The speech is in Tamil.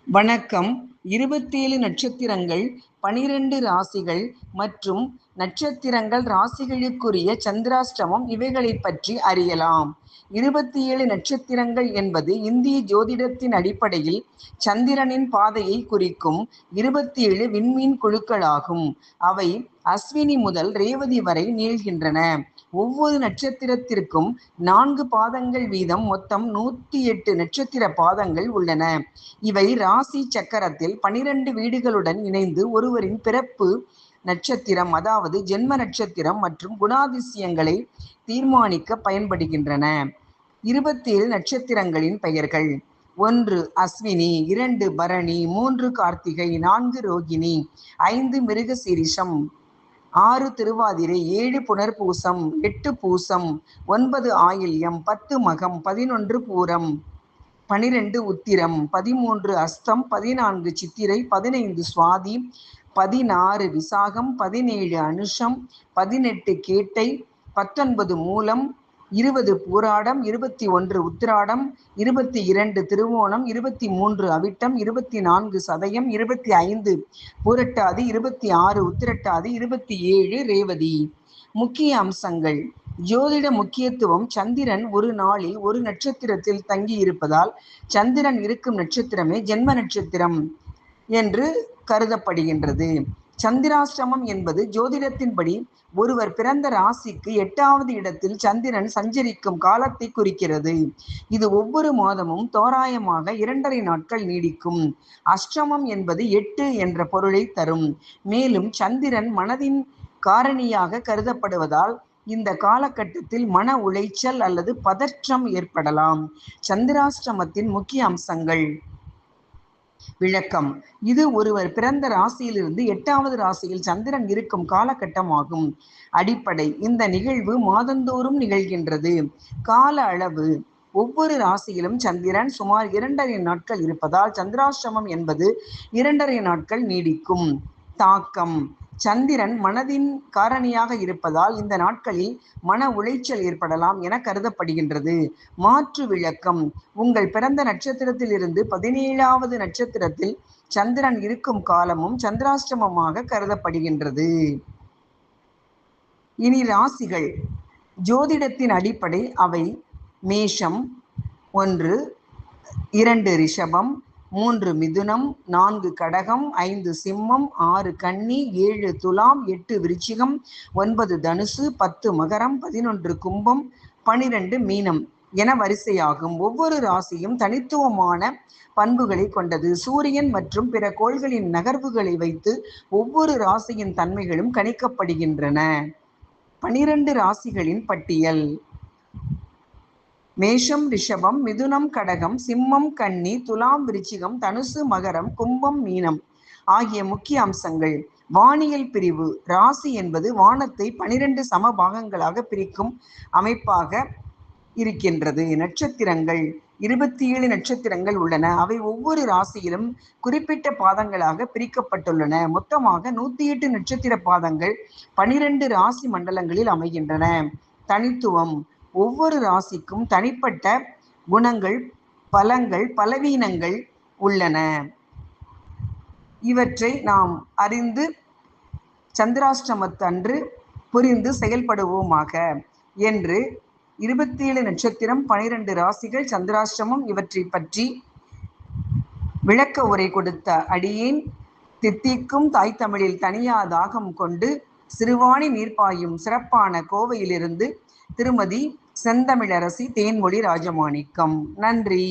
வணக்கம். 27 நட்சத்திரங்கள், 12 ராசிகள் மற்றும் நட்சத்திரங்கள் ராசிகளுக்குரிய சந்திராஷ்டமம் இவைகளைப் பற்றி அறியலாம். 27 நட்சத்திரங்கள் என்பது இந்திய ஜோதிடத்தின் அடிப்படையில் சந்திரனின் பாதையை குறிக்கும் 27 விண்மீன் குழுக்களாகும். அவை அஸ்வினி முதல் ரேவதி வரை நீள்கின்றன. ஒவ்வொரு நட்சத்திரத்திற்கும் 4 பாதங்கள் வீதம் மொத்தம் 108 நட்சத்திர பாதங்கள் உள்ளன. இவை ராசி சக்கரத்தில் 12 வீடுகளுடன் இணைந்து ஒருவரின் பிறப்பு நட்சத்திரம், அதாவது ஜென்ம நட்சத்திரம் மற்றும் குணாதிசயங்களை தீர்மானிக்க பயன்படுகின்றன. 27 நட்சத்திரங்களின் பெயர்கள்: 1 அஸ்வினி, 2 பரணி, 3 கார்த்திகை, 4 ரோகிணி, 5 மிருகசீரிஷம், 6 திருவாதிரை, 7 புனர்பூசம், 8 பூசம், 9 ஆயில்யம், 10 மகம், 11 பூரம், 12 உத்திரம், 13 அஸ்தம், 14 சித்திரை, 15 சுவாதி, 16 விசாகம், 17 அனுஷம், 18 கேட்டை, 19 மூலம், 20 பூராடம், 21 உத்திராடம், 22 திருவோணம், 23 அவிட்டம், 24 சதயம், 25 பூரட்டாதி, 26 உத்திரட்டாதி, 27 ரேவதி. முக்கிய அம்சங்கள்: ஜோதிட முக்கியத்துவம்: சந்திரன் ஒரு நாளில் ஒரு நட்சத்திரத்தில் தங்கி இருப்பதால் சந்திரன் இருக்கும் நட்சத்திரமே ஜென்ம நட்சத்திரம் என்று கருதப்படுகின்றது. சந்திராஷ்டமம் என்பது ஜோதிடத்தின்படி ஒருவர் பிறந்த ராசிக்கு 8வது இடத்தில் சந்திரன் சஞ்சரிக்கும் காலத்தை குறிக்கிறது. இது ஒவ்வொரு மாதமும் தோராயமாக 2.5 நாட்கள் நீடிக்கும். அஷ்டமம் என்பது 8 என்ற பொருளை தரும். மேலும் சந்திரன் மனதின் காரணியாக கருதப்படுவதால் இந்த காலகட்டத்தில் மன உளைச்சல் அல்லது பதற்றம் ஏற்படலாம். சந்திராஷ்டமத்தின் முக்கிய அம்சங்கள். விளக்கம்: இது ஒருவர் பிறந்த ராசியிலிருந்து 8வது ராசியில் சந்திரன் இருக்கும் காலகட்டமாகும். அடிப்படை: இந்த நிகழ்வு மாதந்தோறும் நிகழ்கின்றது. கால அளவு: ஒவ்வொரு ராசியிலும் சந்திரன் சுமார் 2.5 நாட்கள் இருப்பதால் சந்திராஷ்டமம் என்பது 2.5 நாட்கள் நீடிக்கும். தாக்கம்: சந்திரன் மனதின் காரணியாக இருப்பதால் இந்த நாட்களில் மன உளைச்சல் ஏற்படலாம் என கருதப்படுகின்றது. மாற்று விளக்கம்: உங்கள் பிறந்த நட்சத்திரத்திலிருந்து 17வது நட்சத்திரத்தில் சந்திரன் இருக்கும் காலமும் சந்திராஷ்டமமாக கருதப்படுகின்றது. இனி ராசிகள். ஜோதிடத்தின் அடிப்படை அவை: மேஷம் 1, 2 ரிஷபம், 3 மிதுனம், 4 கடகம், 5 சிம்மம், 6 கன்னி, 7 துலாம், 8 விருச்சிகம், 9 தனுசு, 10 மகரம், 11 கும்பம், 12 மீனம் என வரிசையாகும். ஒவ்வொரு ராசியும் தனித்துவமான பண்புகளை கொண்டது. சூரியன் மற்றும் பிற கோள்களின் நகர்வுகளை வைத்து ஒவ்வொரு ராசியின் தன்மைகளும் கணிக்கப்படுகின்றன. 12 ராசிகளின் பட்டியல்: மேஷம், ரிஷபம், மிதுனம், கடகம், சிம்மம், கன்னி, துலாம், விருச்சிகம், தனுசு, மகரம், கும்பம், மீனம் ஆகிய முக்கிய அம்சங்கள். வானியல் பிரிவு: ராசி என்பது வானத்தை 12 சம பாகங்களாக பிரிக்கும் அமைப்பாக இருக்கின்றது. நட்சத்திரங்கள்: 27 நட்சத்திரங்கள் உள்ளன. அவை ஒவ்வொரு ராசியிலும் குறிப்பிட்ட பாதங்களாக பிரிக்கப்பட்டுள்ளன. மொத்தமாக 108 நட்சத்திர பாதங்கள் 12 ராசி மண்டலங்களில் அமைகின்றன. தனித்துவம்: ஒவ்வொரு ராசிக்கும் தனிப்பட்ட குணங்கள், பலங்கள், பலவீனங்கள் உள்ளன. இவற்றை நாம் அறிந்து சந்திராஷ்டமத்தன்று புரிந்து செயல்படுவோமாக என்று 27 நட்சத்திரம், 12 ராசிகள், சந்திராஷ்டமம் இவற்றை பற்றி விளக்க உரை கொடுத்த அடியேன் தித்திக்கும் தாய் தமிழில் தனியா தாகம் கொண்டு சிறுவாணி நீர்ப்பாயும் சிறப்பான கோவையிலிருந்து திருமதி செந்தமிழரசி தேன்மொழி ராஜமாணிக்கம். நன்றி.